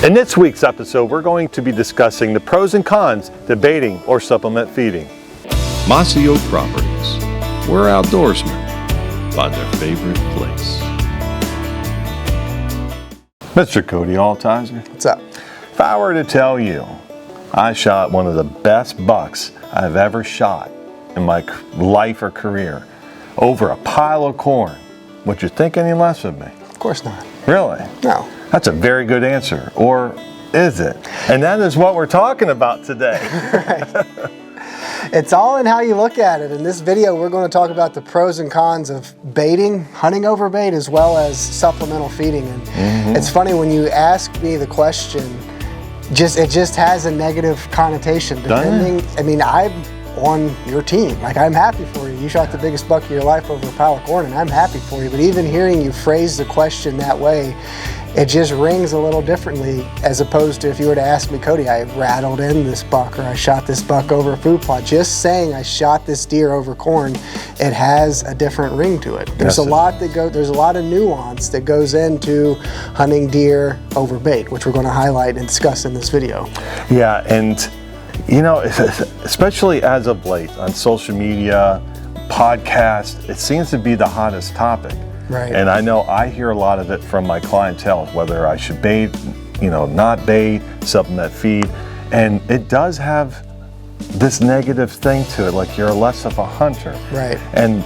In this week's episode, we're going to be discussing the pros and cons to baiting or supplement feeding. Mossio Properties. We're outdoorsmen. Find their favorite place. Mr. Cody Altizer. What's up? If I were to tell you I shot one of the best bucks I've ever shot in my life or career over a pile of corn, would you think any less of me? Of course not. Really? No. That's a very good answer. Or is it? And that is what we're talking about today. Right. It's all in how you look at it. In this video, we're going to talk about the pros and cons of baiting, hunting over bait, as well as supplemental feeding. And It's funny when you ask me the question, it just has a negative connotation. Depending, I mean, I'm on your team. Like, I'm happy for you. You shot the biggest buck of your life over a pile of corn, and I'm happy for you. But even hearing you phrase the question that way, it just rings a little differently, as opposed to if you were to ask me, Cody, I rattled in this buck, or I shot this buck over a food plot. Just saying I shot this deer over corn, it has a different ring to it. There's there's a lot of nuance that goes into hunting deer over bait, which we're going to highlight and discuss in this video. Yeah, and you know, especially as of late on social media, podcasts, it seems to be the hottest topic. Right. And I know I hear a lot of it from my clientele, whether I should bait, not bait, supplement feed. And it does have this negative thing to it, like you're less of a hunter. Right. And,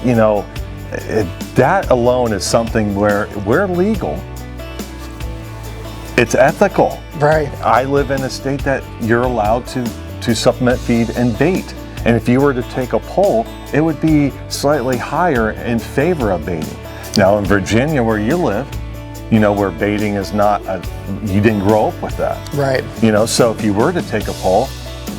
that alone is something where we're legal. It's ethical. Right. I live in a state that you're allowed to supplement feed and bait. And if you were to take a poll, it would be slightly higher in favor of baiting. Now in Virginia, where you live, where baiting is not, you didn't grow up with that. Right. So if you were to take a poll,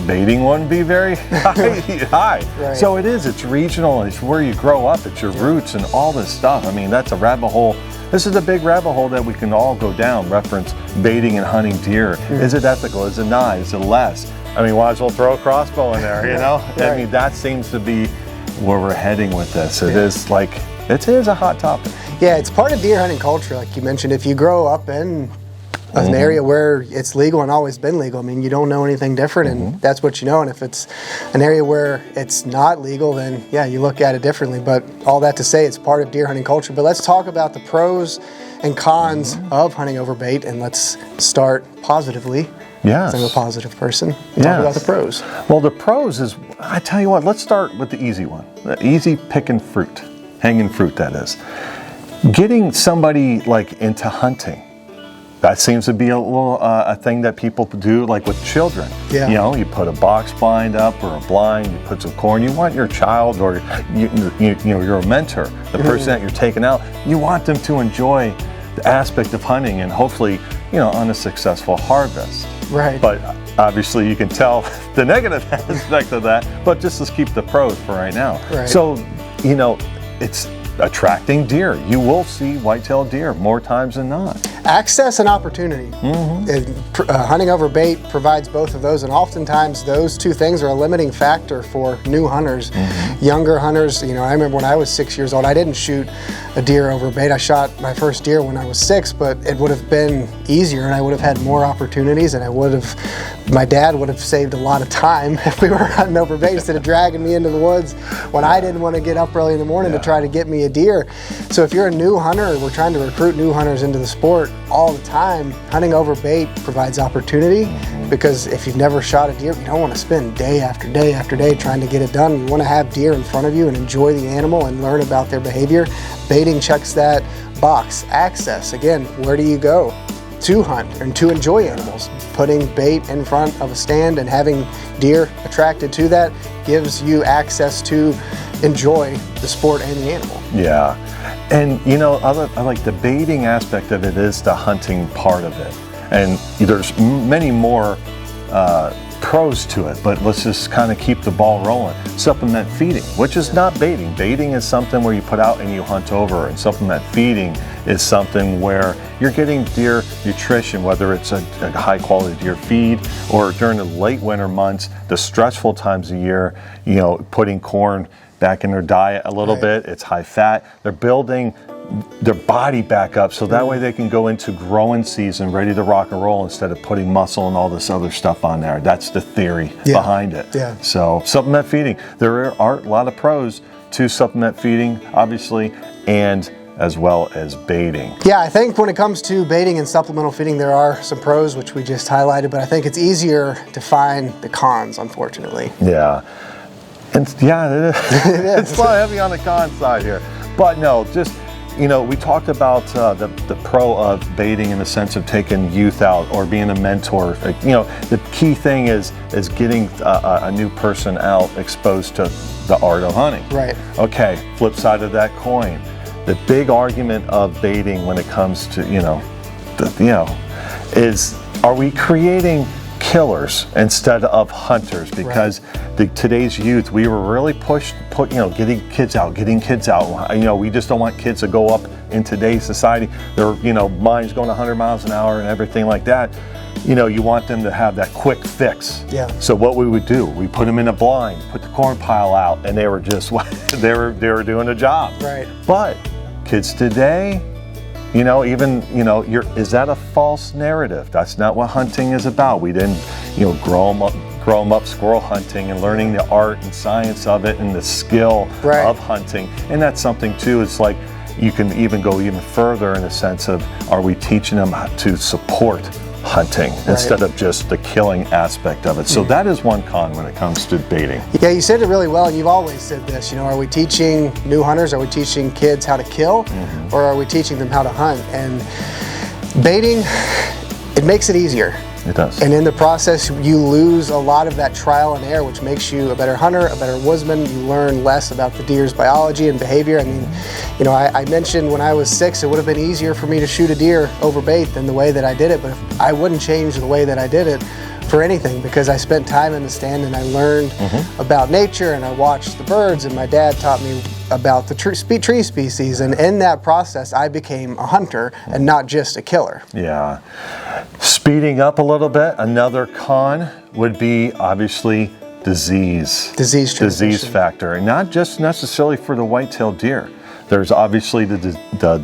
baiting wouldn't be very high. Right. So it's regional, it's where you grow up, it's your roots and all this stuff. I mean, that's a rabbit hole. This is a big rabbit hole that we can all go down, reference baiting and hunting deer. Is it ethical? Is it not? Is it less? I mean, might as well throw a crossbow in there, Right. I mean, that seems to be where we're heading with this. It is a hot topic. Yeah, it's part of deer hunting culture, like you mentioned. If you grow up in an area where it's legal and always been legal, I mean, you don't know anything different, and that's what you know. And if it's an area where it's not legal, then yeah, you look at it differently. But all that to say, it's part of deer hunting culture. But let's talk about the pros and cons of hunting over bait, and let's start positively. Yes. I'm a positive person. Talk about the pros. Well, the pros is, I tell you what, let's start with the easy one. The easy picking fruit, hanging fruit, that is. Getting somebody into hunting. That seems to be a little a thing that people do, like with children. Yeah. You put a box blind up or a blind, you put some corn. You want your child, or you're a mentor, the person that you're taking out. You want them to enjoy the aspect of hunting and hopefully, on a successful harvest. Right. But obviously, you can tell the negative aspect of that. But just let's keep the pros for right now. Right. So, it's attracting deer. You will see white-tailed deer more times than not. Access and opportunity. Hunting over bait provides both of those, and oftentimes those two things are a limiting factor for new hunters. Younger hunters, I remember when I was 6 years old, I didn't shoot a deer over bait. I shot my first deer when I was 6, but it would have been easier, and I would have had more opportunities, and my dad would have saved a lot of time if we were hunting over bait instead of dragging me into the woods when I didn't want to get up early in the morning to try to get me a deer. So if you're a new hunter, we're trying to recruit new hunters into the sport all the time, hunting over bait provides opportunity, because if you've never shot a deer, you don't want to spend day after day after day trying to get it done. You want to have deer in front of you and enjoy the animal and learn about their behavior. Baiting checks that box. Access, again, where do you go to hunt and to enjoy animals? Putting bait in front of a stand and having deer attracted to that gives you access to enjoy the sport and the animal. Yeah. And I like the baiting aspect of it is the hunting part of it. And there's many more pros to it, but let's just kind of keep the ball rolling. Supplement feeding, which is not baiting. Baiting is something where you put out and you hunt over, and supplement feeding is something where you're getting deer nutrition, whether it's a high quality deer feed or during the late winter months, the stressful times of year, putting corn back in their diet a little bit. It's high fat. They're building their body back up, so that way they can go into growing season ready to rock and roll instead of putting muscle and all this other stuff on there. That's the theory behind it. Yeah. So supplement feeding, there are a lot of pros to supplement feeding, obviously, and as well as baiting. Yeah, I think when it comes to baiting and supplemental feeding, there are some pros, which we just highlighted, but I think it's easier to find the cons, unfortunately. Yeah. And yeah, it is. It is. It's a lot heavy on the con side here. But no, just, you know, we talked about the pro of baiting in the sense of taking youth out or being a mentor. Like, you know, the key thing is getting a new person out exposed to the art of hunting. Right. Okay, flip side of that coin. The big argument of baiting when it comes to, is, are we creating killers instead of hunters? Because today's youth, we were really getting kids out. You know, we just don't want kids to go up in today's society. Their, minds going 100 miles an hour and everything like that. You know, you want them to have that quick fix. Yeah. So what we would do, we put them in a blind, put the corn pile out, and they were just they were doing a job. Right. But kids today, is that a false narrative? That's not what hunting is about. We didn't, grow them up squirrel hunting and learning the art and science of it and the skill of hunting. And that's something too, it's like you can even go even further in the sense of, are we teaching them how to support hunting instead of just the killing aspect of it? So that is one con when it comes to baiting. Yeah, you said it really well, and you've always said this, are we teaching new hunters, are we teaching kids how to kill, or are we teaching them how to hunt? And baiting, it makes it easier. It does. And in the process, you lose a lot of that trial and error, which makes you a better hunter, a better woodsman. You learn less about the deer's biology and behavior. I mean, I mentioned when I was 6, it would have been easier for me to shoot a deer over bait than the way that I did it, but I wouldn't change the way that I did it for anything, because I spent time in the stand and I learned about nature, and I watched the birds, and my dad taught me about the tree species, and in that process I became a hunter and not just a killer. Yeah. Speeding up a little bit, another con would be obviously disease factor, and not just necessarily for the white-tailed deer. There's obviously the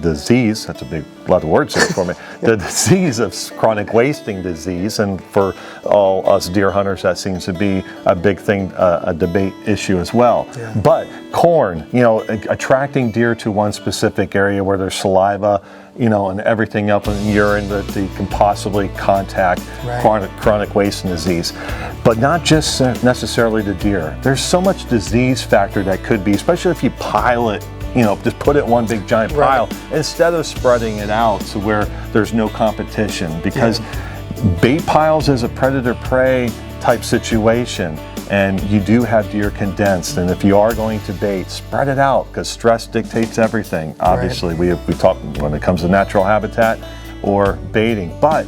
disease, that's a big lot of words there for me, the disease of chronic wasting disease, and for all us deer hunters that seems to be a big thing, a debate issue as well. Yeah. But corn, attracting deer to one specific area where there's saliva, and everything up in urine that they can possibly contact chronic wasting disease. But not just necessarily the deer. There's so much disease factor that could be, especially if you pile it, just put it in one big giant pile instead of spreading it out to where there's no competition, because bait piles is a predator-prey type situation, and you do have deer condensed, and if you are going to bait, spread it out, because stress dictates everything. Obviously, we talk when it comes to natural habitat or baiting, but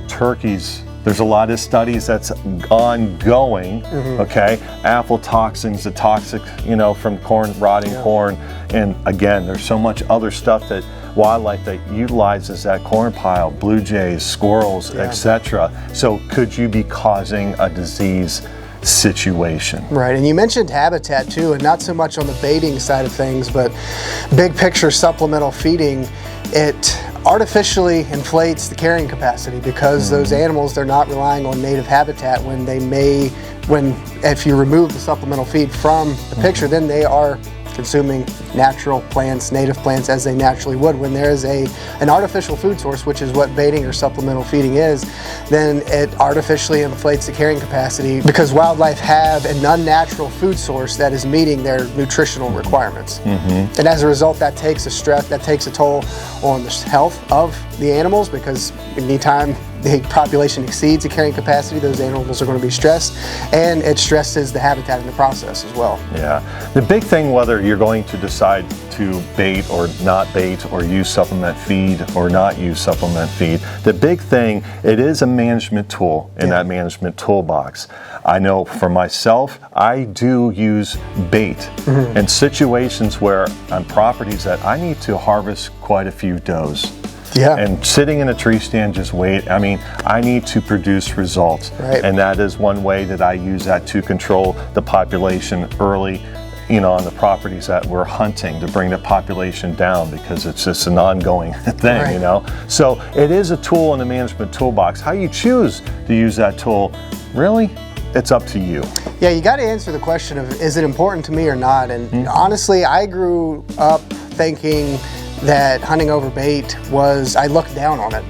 turkeys, there's a lot of studies that's ongoing, aflatoxins, the toxic, from corn, rotting corn, and again, there's so much other stuff that wildlife that utilizes that corn pile, blue jays, squirrels, etc. So could you be causing a disease situation? Right, and you mentioned habitat too, and not so much on the baiting side of things, but big picture supplemental feeding, it artificially inflates the carrying capacity, because those animals, they're not relying on native habitat if you remove the supplemental feed from the picture, then they are consuming natural plants, native plants, as they naturally would. When there is an artificial food source, which is what baiting or supplemental feeding is, then it artificially inflates the carrying capacity, because wildlife have an unnatural food source that is meeting their nutritional requirements. And as a result, that takes a toll on the health of the animals, because anytime the population exceeds the carrying capacity, those animals are going to be stressed, and it stresses the habitat in the process as well. Yeah. The big thing, whether you're going to decide to bait or not bait, or use supplement feed or not use supplement feed, the big thing, it is a management tool in that management toolbox. I know for myself, I do use bait in situations where on properties that I need to harvest quite a few does. And sitting in a tree stand, just wait. I mean, I need to produce results. And that is one way that I use that to control the population early on the properties that we're hunting to bring the population down, because it's just an ongoing thing, Right. So it is a tool in the management toolbox. How you choose to use that tool, really, it's up to you. Yeah, you got to answer the question of, is it important to me or not? And honestly, I grew up thinking that hunting over bait I looked down on it.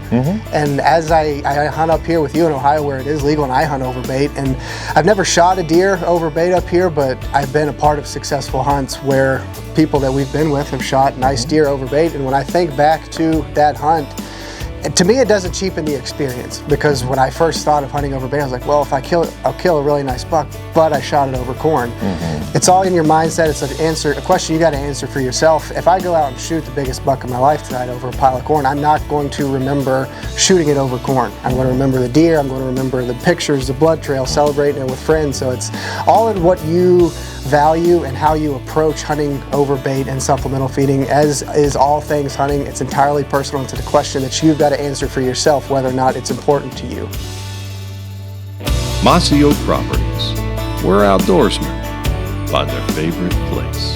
And as I hunt up here with you in Ohio, where it is legal, and I hunt over bait, and I've never shot a deer over bait up here, but I've been a part of successful hunts where people that we've been with have shot nice deer over bait. And when I think back to that hunt, to me, it doesn't cheapen the experience, because when I first thought of hunting over bait, I was like, well, if I kill it, I'll kill a really nice buck, but I shot it over corn. It's all in your mindset. It's a question you got to answer for yourself. If I go out and shoot the biggest buck of my life tonight over a pile of corn, I'm not going to remember shooting it over corn. I'm going to remember the deer. I'm going to remember the pictures, the blood trail, celebrating it with friends. So it's all in what you value and how you approach hunting over bait and supplemental feeding. As is all things hunting, it's entirely personal. It's a question that you've got to answer for yourself, whether or not it's important to you. Masio Properties, where outdoorsmen find their favorite place.